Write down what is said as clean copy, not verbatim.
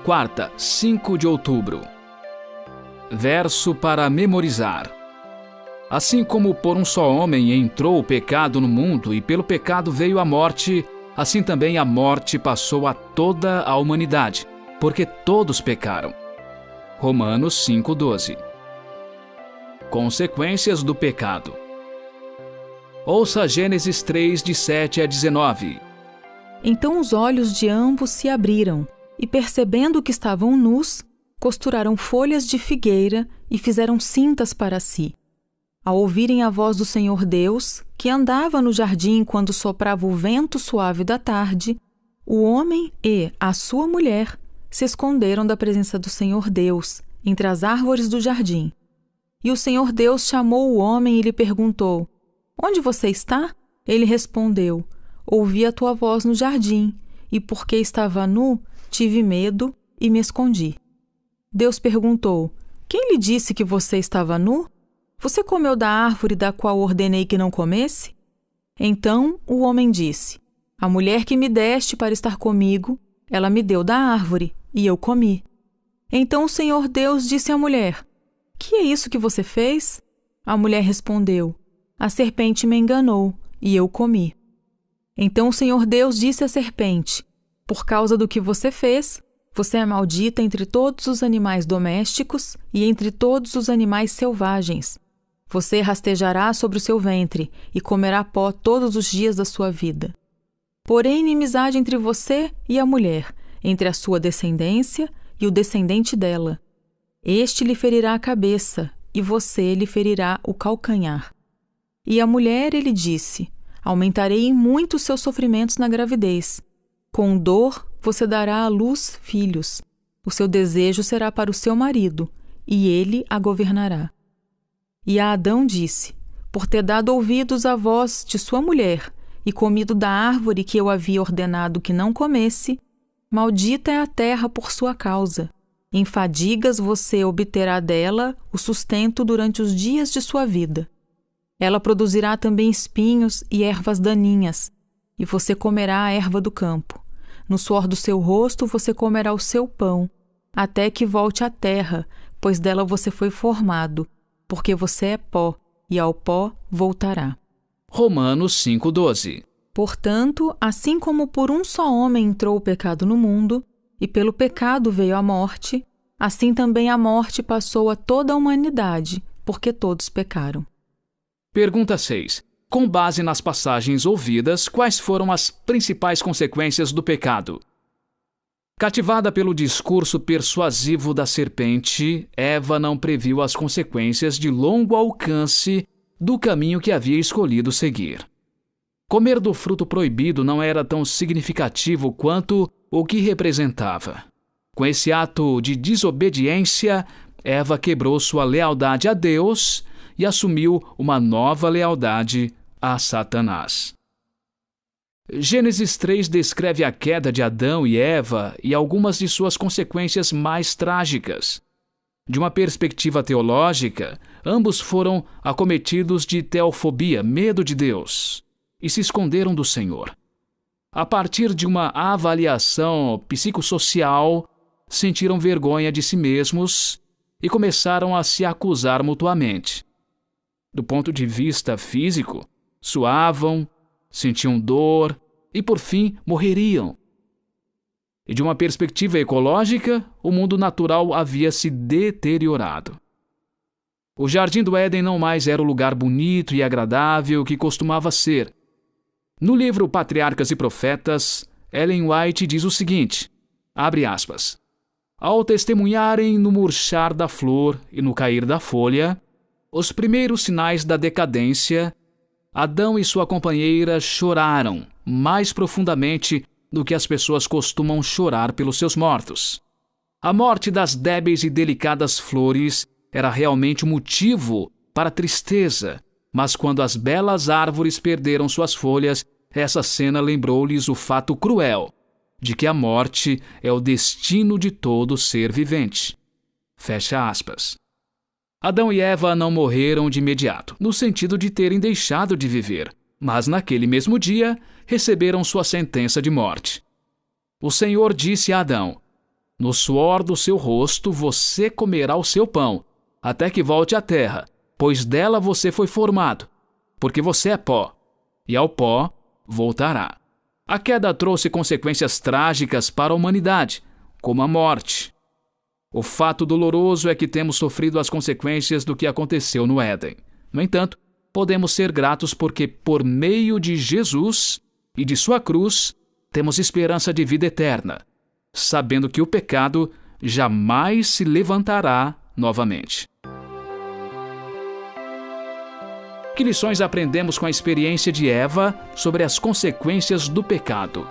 quarta, 5 de outubro. Verso para memorizar. Assim como por um só homem entrou o pecado no mundo e pelo pecado veio a morte, assim também a morte passou a toda a humanidade, porque todos pecaram. Romanos 5:12. Consequências do pecado. Ouça Gênesis 3, de 7 a 19. Então os olhos de ambos se abriram, e percebendo que estavam nus, costuraram folhas de figueira e fizeram cintas para si. Ao ouvirem a voz do Senhor Deus, que andava no jardim quando soprava o vento suave da tarde, o homem e a sua mulher se esconderam da presença do Senhor Deus, entre as árvores do jardim. E o Senhor Deus chamou o homem e lhe perguntou: "Onde você está?" Ele respondeu: "Ouvi a tua voz no jardim, e porque estava nu, tive medo e me escondi." Deus perguntou: "Quem lhe disse que você estava nu? Você comeu da árvore da qual ordenei que não comesse?" Então o homem disse: "A mulher que me deste para estar comigo, ela me deu da árvore, e eu comi." Então o Senhor Deus disse à mulher: "Que é isso que você fez?" A mulher respondeu: "A serpente me enganou, e eu comi." Então o Senhor Deus disse à serpente: "Por causa do que você fez, você é maldita entre todos os animais domésticos e entre todos os animais selvagens. Você rastejará sobre o seu ventre e comerá pó todos os dias da sua vida. Porém, inimizade entre você e a mulher, entre a sua descendência e o descendente dela. Este lhe ferirá a cabeça, e você lhe ferirá o calcanhar." E a mulher ele disse: "Aumentarei em muito os seus sofrimentos na gravidez. Com dor você dará à luz filhos. O seu desejo será para o seu marido, e ele a governará." E a Adão disse: "Por ter dado ouvidos à voz de sua mulher e comido da árvore que eu havia ordenado que não comesse, maldita é a terra por sua causa. Em fadigas você obterá dela o sustento durante os dias de sua vida. Ela produzirá também espinhos e ervas daninhas, e você comerá a erva do campo. No suor do seu rosto você comerá o seu pão, até que volte à terra, pois dela você foi formado, porque você é pó, e ao pó voltará." Romanos 5:12. Portanto, assim como por um só homem entrou o pecado no mundo, e pelo pecado veio a morte, assim também a morte passou a toda a humanidade, porque todos pecaram. Pergunta 6. Com base nas passagens ouvidas, quais foram as principais consequências do pecado? Cativada pelo discurso persuasivo da serpente, Eva não previu as consequências de longo alcance do caminho que havia escolhido seguir. Comer do fruto proibido não era tão significativo quanto o que representava. Com esse ato de desobediência, Eva quebrou sua lealdade a Deus e assumiu uma nova lealdade a Satanás. Gênesis 3 descreve a queda de Adão e Eva e algumas de suas consequências mais trágicas. De uma perspectiva teológica, ambos foram acometidos de teofobia, medo de Deus, e se esconderam do Senhor. A partir de uma avaliação psicossocial, sentiram vergonha de si mesmos e começaram a se acusar mutuamente. Do ponto de vista físico, suavam, sentiam dor e, por fim, morreriam. E de uma perspectiva ecológica, o mundo natural havia se deteriorado. O Jardim do Éden não mais era o lugar bonito e agradável que costumava ser. No livro Patriarcas e Profetas, Ellen White diz o seguinte, abre aspas, "Ao testemunharem no murchar da flor e no cair da folha, os primeiros sinais da decadência, Adão e sua companheira choraram mais profundamente do que as pessoas costumam chorar pelos seus mortos. A morte das débeis e delicadas flores era realmente um motivo para tristeza, mas quando as belas árvores perderam suas folhas, essa cena lembrou-lhes o fato cruel de que a morte é o destino de todo ser vivente." Fecha aspas. Adão e Eva não morreram de imediato, no sentido de terem deixado de viver, mas naquele mesmo dia receberam sua sentença de morte. O Senhor disse a Adão: No suor do seu rosto você comerá o seu pão, até que volte à terra, pois dela você foi formado, porque você é pó, e ao pó voltará. A queda trouxe consequências trágicas para a humanidade, como a morte. O fato doloroso é que temos sofrido as consequências do que aconteceu no Éden. No entanto, podemos ser gratos porque, por meio de Jesus e de sua cruz, temos esperança de vida eterna, sabendo que o pecado jamais se levantará novamente. Que lições aprendemos com a experiência de Eva sobre as consequências do pecado?